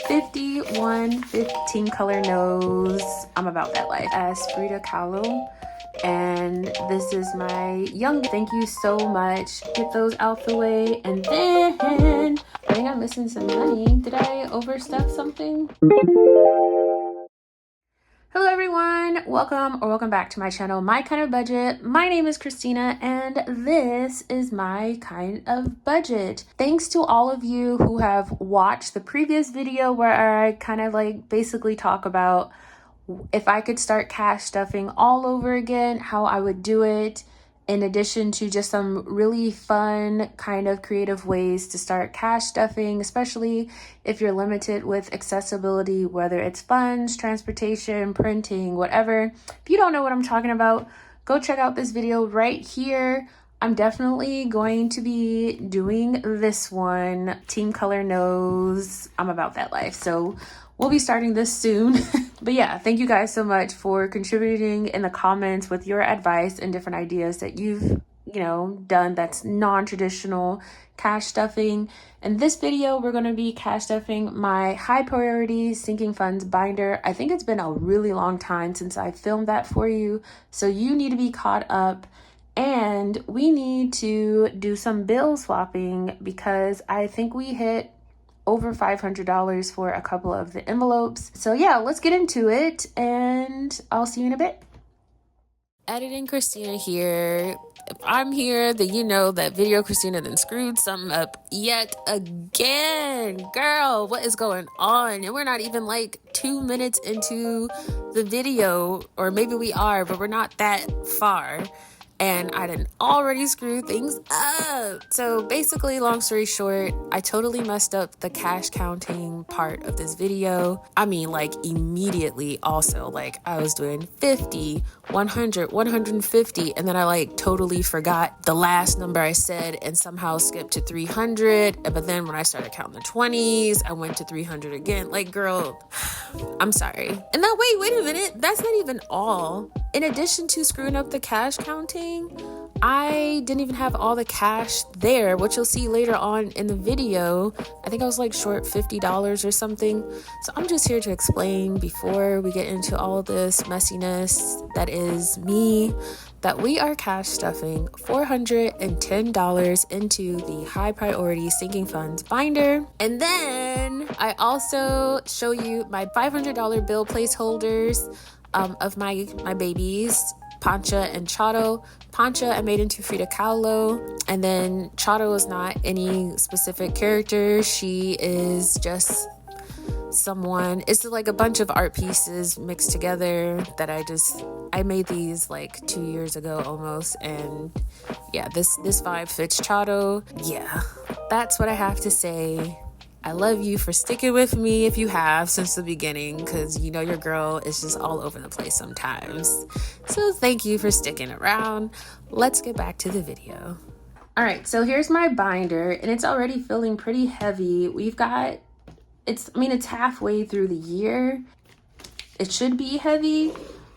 5115 color nose. I'm about that life. As Frida Kahlo. And this is my young. Thank you so much. Get those out the way. And then I think I'm missing some money. Did I overstuff something? Hello everyone, welcome back to my channel, My Kind of Budget. My name is Christina and this is My Kind of Budget. Thanks to all of you who have watched the previous video where I kind of like basically talk about if I could start cash stuffing all over again, how I would do it, in addition to just some really fun kind of creative ways to start cash stuffing, especially if you're limited with accessibility, whether it's funds, transportation, printing, whatever. If you don't know what I'm talking about, go check out this video right here. I'm definitely going to be doing this one, team color nose. I'm about that life. So we'll be starting this soon. But yeah, thank you guys so much for contributing in the comments with your advice and different ideas that you've, done that's non-traditional cash stuffing. In this video, we're going to be cash stuffing my high priority sinking funds binder. I think it's been a really long time since I filmed that for you. So you need to be caught up. And we need to do some bill swapping because I think we hit over $500 for a couple of the envelopes. So yeah, let's get into it and I'll see you in a bit. Editing Christina here. If I'm here, then you know that Video Christina then screwed something up yet again. Girl, what is going on? And we're not even like 2 minutes into the video, or maybe we are, but we're not that far. And I didn't already screw things up. So basically, long story short, I totally messed up the cash counting part of this video. I mean, like immediately also, like I was doing 50, 100, 150, and then I like totally forgot the last number I said and somehow skipped to 300. But then when I started counting the 20s, I went to 300 again. Like, girl, I'm sorry. And now wait a minute. That's not even all. In addition to screwing up the cash counting, I didn't even have all the cash there, which you'll see later on in the video. I think I was like short $50 or something. So I'm just here to explain before we get into all this messiness that is me, that we are cash stuffing $410 into the high priority sinking funds binder. And then I also show you my $500 bill placeholders of my babies, Pancha and Chato. Pancha I made into Frida Kahlo, and then Chato is not any specific character. She is just someone. It's like a bunch of art pieces mixed together that I made these like 2 years ago almost, and yeah, this vibe fits Chato. Yeah, that's what I have to say. I love you for sticking with me if you have since the beginning, because you know your girl is just all over the place sometimes. So thank you for sticking around. Let's get back to the video. All right, so here's my binder and it's already feeling pretty heavy. It's halfway through the year. It should be heavy.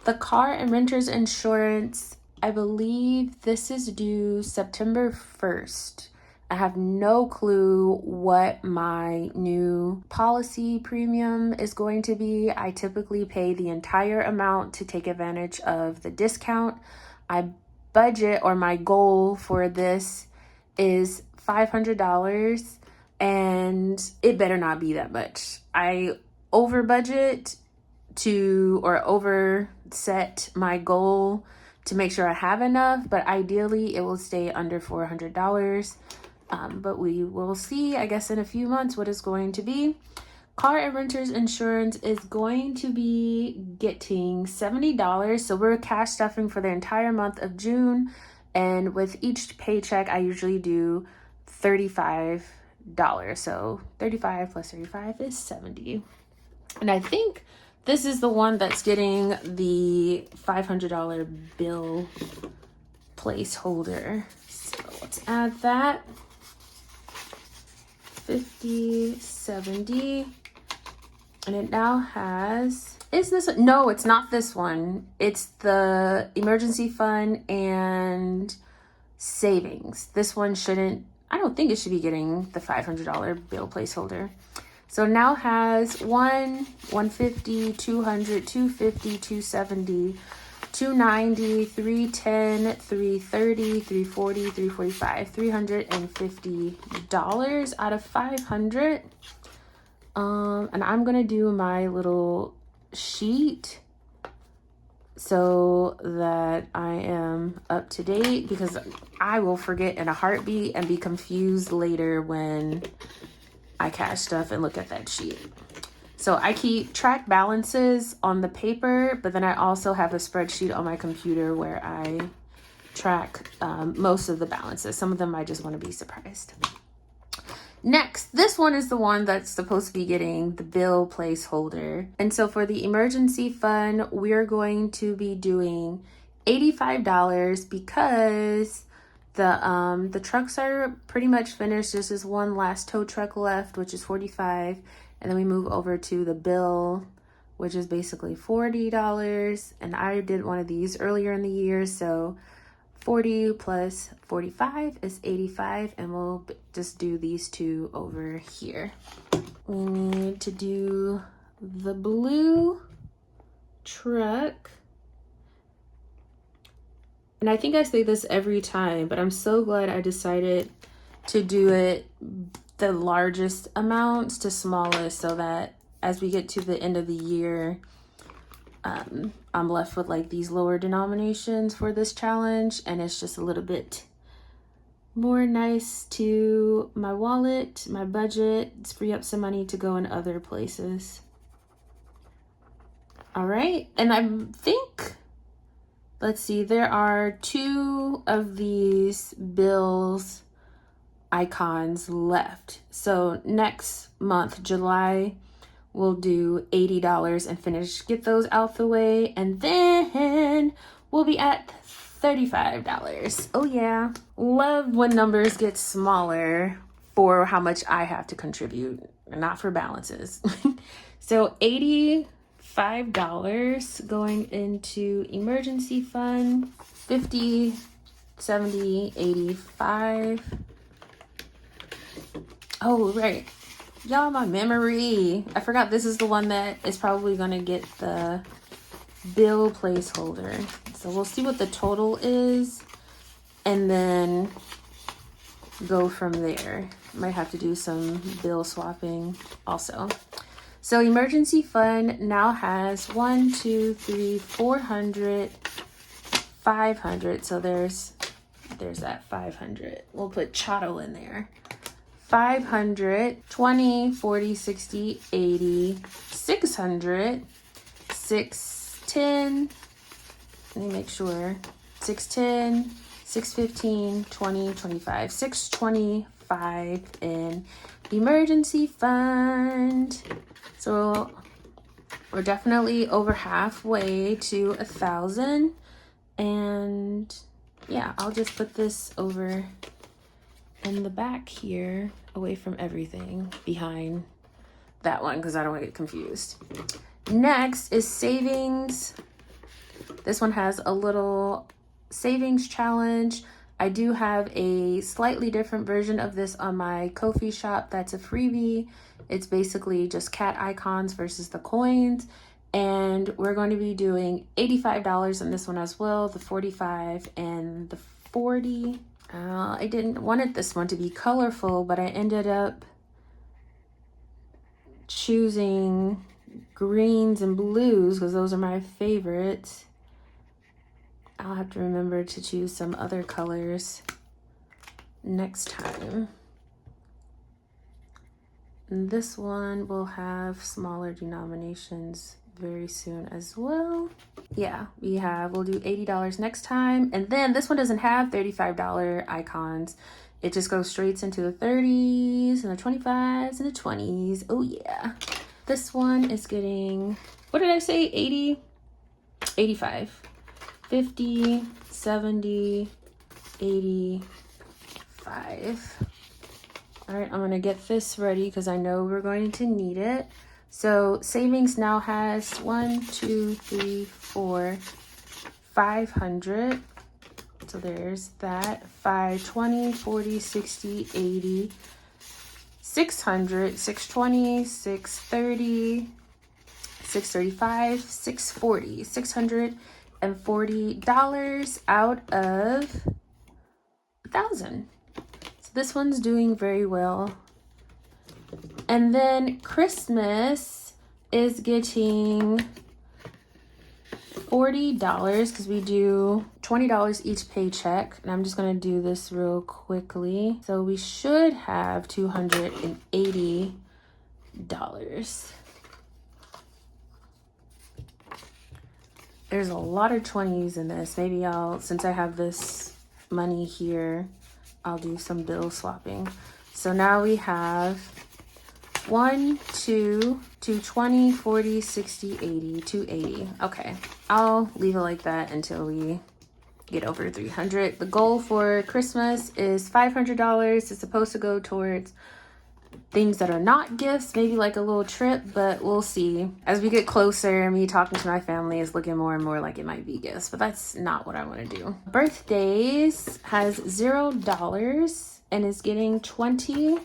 The car and renter's insurance, I believe this is due September 1st. I have no clue what my new policy premium is going to be. I typically pay the entire amount to take advantage of the discount. I budget, or my goal for this is $500, and it better not be that much. I over budget over set my goal to make sure I have enough, but ideally it will stay under $400. But we will see, I guess, in a few months what it's going to be. Car and renter's insurance is going to be getting $70. So we're cash stuffing for the entire month of June. And with each paycheck, I usually do $35. So 35 plus 35 is 70. And I think this is the one that's getting the $500 bill placeholder. So let's add that. 50, 70, and it now has, no, it's not this one. It's the emergency fund and savings. This one I don't think it should be getting the $500 bill placeholder. So now has 150, 200, 250, 270, 290, 310, 330, 340, 345, $350 out of 500. And I'm gonna do my little sheet so that I am up to date, because I will forget in a heartbeat and be confused later when I cash stuff and look at that sheet. So I keep track balances on the paper, but then I also have a spreadsheet on my computer where I track most of the balances. Some of them I just want to be surprised. Next, this one is the one that's supposed to be getting the bill placeholder. And so for the emergency fund, we're going to be doing $85 because the trucks are pretty much finished. This is one last tow truck left, which is $45. And then we move over to the bill, which is basically $40. And I did one of these earlier in the year, so 40 plus 45 is 85, and we'll just do these two over here. We need to do the blue truck. And I think I say this every time, but I'm so glad I decided to do it the largest amounts to smallest, so that as we get to the end of the year, I'm left with like these lower denominations for this challenge, and it's just a little bit more nice to my wallet, my budget. It's free up some money to go in other places. All right, and I think, let's see, there are 2 of these bills icons left. So next month, July, we'll do $80 and get those out the way, and then we'll be at $35. Oh yeah, love when numbers get smaller for how much I have to contribute, not for balances. So $85 going into emergency fund, 50, 70, 85. Oh, right. Y'all, my memory. I forgot this is the one that is probably going to get the bill placeholder. So we'll see what the total is and then go from there. Might have to do some bill swapping also. So emergency fund now has 1, 2, 3, 400, 500. So there's that 500. We'll put Chato in there. 500, 20, 40, 60, 80, 600, 610, let me make sure, 610, 615, 20, 25, 625 in emergency fund. So we're definitely over halfway to 1,000. And yeah, I'll just put this over in the back here, away from everything behind that one, because I don't want to get confused. Next is savings. This one has a little savings challenge. I do have a slightly different version of this on my Ko-fi shop. That's a freebie. It's basically just cat icons versus the coins. And we're going to be doing $85 on this one as well, the 45 and the 40. I didn't want this one to be colorful, but I ended up choosing greens and blues because those are my favorites. I'll have to remember to choose some other colors next time. And this one will have smaller denominations very soon as well. Yeah, we'll do $80 next time. And then this one doesn't have $35 icons. It just goes straight into the 30s and the 25s and the 20s. Oh yeah. This one is getting, what did I say? 80, 85, 50, 70, 85. All right, I'm gonna get this ready because I know we're going to need it. So savings now has 1, 2, 3, 4, 500. So there's that. 5, 20, 40, 60, 80, $600, $620, $630, $635, $640, $640 out of 1,000. So this one's doing very well. And then Christmas is getting $40 because we do $20 each paycheck. And I'm just going to do this real quickly. So we should have $280. There's a lot of 20s in this. Maybe since I have this money here, I'll do some bill swapping. So now we have 1, 2, 220, 40, 60, 80, 280. Okay, I'll leave it like that until we get over 300. The goal for Christmas is $500. It's supposed to go towards things that are not gifts, maybe like a little trip, but we'll see. As we get closer, me talking to my family is looking more and more like it might be gifts, but that's not what I want to do. Birthdays has $0 and is getting $20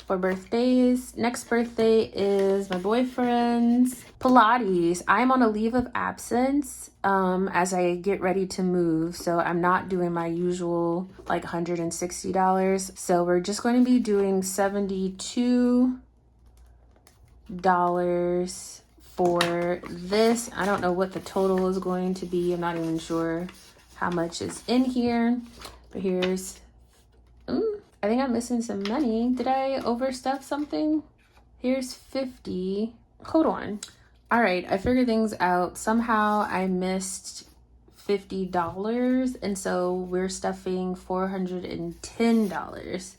for birthdays. Next birthday is my boyfriend's. Pilates. I'm on a leave of absence as I get ready to move, so I'm not doing my usual like $160. So we're just going to be doing $72 for this. I don't know what the total is going to be. I'm not even sure how much is in here, but here's I think I'm missing some money. Did I overstuff something? Here's 50. Hold on. All right, I figured things out. Somehow I missed $50, and so we're stuffing $410.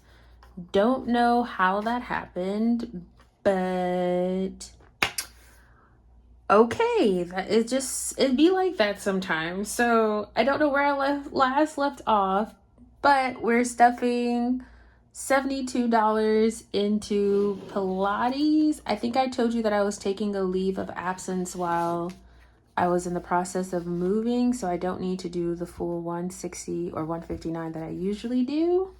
Don't know how that happened, but okay, it'd be like that sometimes. So I don't know where I last left off, but we're stuffing $72 into Pilates. I think I told you that I was taking a leave of absence while I was in the process of moving, so I don't need to do the full 160 or 159 that I usually do.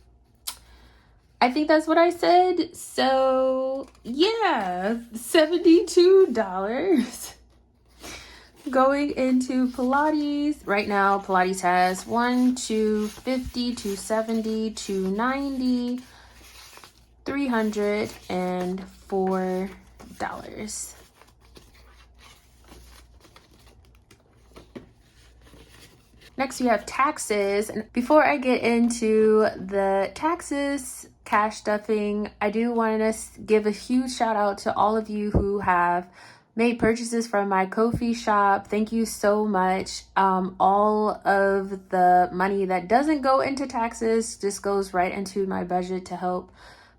I think that's what I said. So yeah, $72 going into Pilates. Right now, Pilates has $1, $250, $270, $290, $304. Next, we have taxes. And before I get into the taxes, cash stuffing, I do want to give a huge shout out to all of you who have made purchases from my Ko-fi shop. Thank you so much. All of the money that doesn't go into taxes just goes right into my budget to help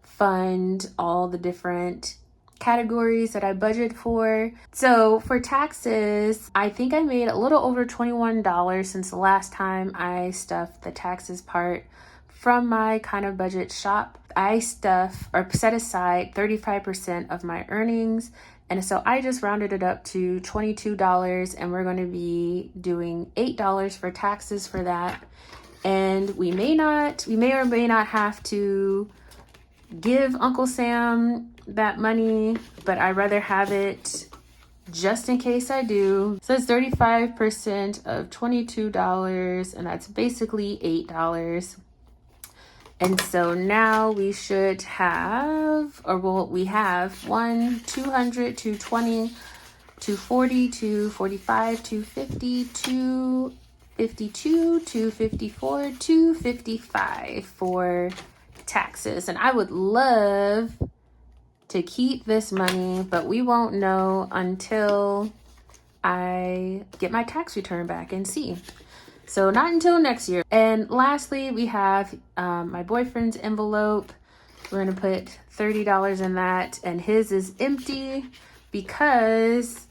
fund all the different categories that I budget for. So for taxes, I think I made a little over $21 since the last time I stuffed the taxes part from my Kind of Budget shop. I stuff or set aside 35% of my earnings. And so I just rounded it up to $22, and we're going to be doing $8 for taxes for that. And we may or may not have to give Uncle Sam that money, but I'd rather have it just in case I do. So it's 35% of $22, and that's basically $8. And so now we should have, we have 1, 200, 220, 240, 245, 250, 252, 254, 255 for taxes. And I would love to keep this money, but we won't know until I get my tax return back and see. So not until next year. And lastly, we have my boyfriend's envelope. We're gonna put $30 in that, and his is empty because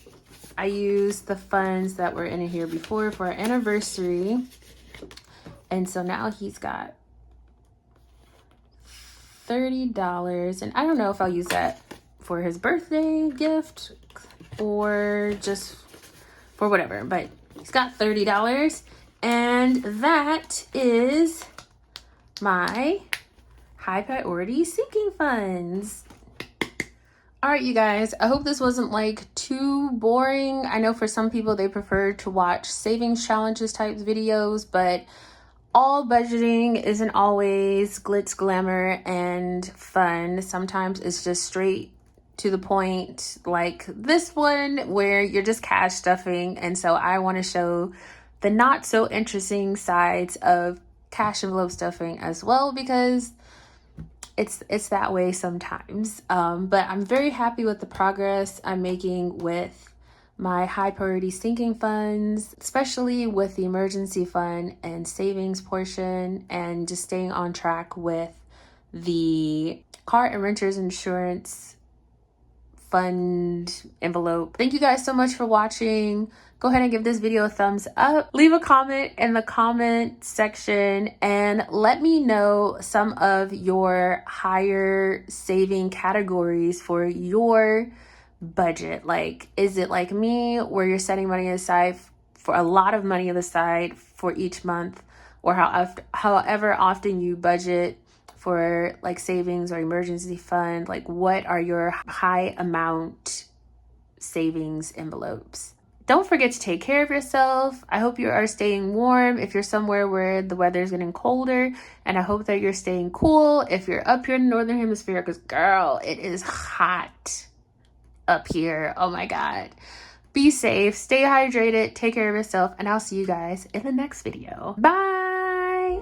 I used the funds that were in here before for our anniversary. And so now he's got $30, and I don't know if I'll use that for his birthday gift or just for whatever, but he's got $30. And that is my high priority sinking funds. All right, you guys, I hope this wasn't like too boring. I know for some people they prefer to watch savings challenges type videos, but all budgeting isn't always glitz, glamour, and fun. Sometimes it's just straight to the point, like this one where you're just cash stuffing. And so I want to show the not so interesting sides of cash envelope stuffing as well, because it's that way sometimes. But I'm very happy with the progress I'm making with my high priority sinking funds, especially with the emergency fund and savings portion, and just staying on track with the car and renter's insurance fund envelope. Thank you guys so much for watching. Go ahead and give this video a thumbs up. Leave a comment in the comment section and let me know some of your higher saving categories for your budget. Like, is it like me where you're setting money aside for a lot of money aside for each month, or however often you budget for like savings or emergency fund? Like, what are your high amount savings envelopes? Don't forget to take care of yourself. I hope you are staying warm if you're somewhere where the weather is getting colder, and I hope that you're staying cool if you're up here in the northern hemisphere, because girl, it is hot up here. Oh my God. Be safe, stay hydrated, take care of yourself, and I'll see you guys in the next video. Bye.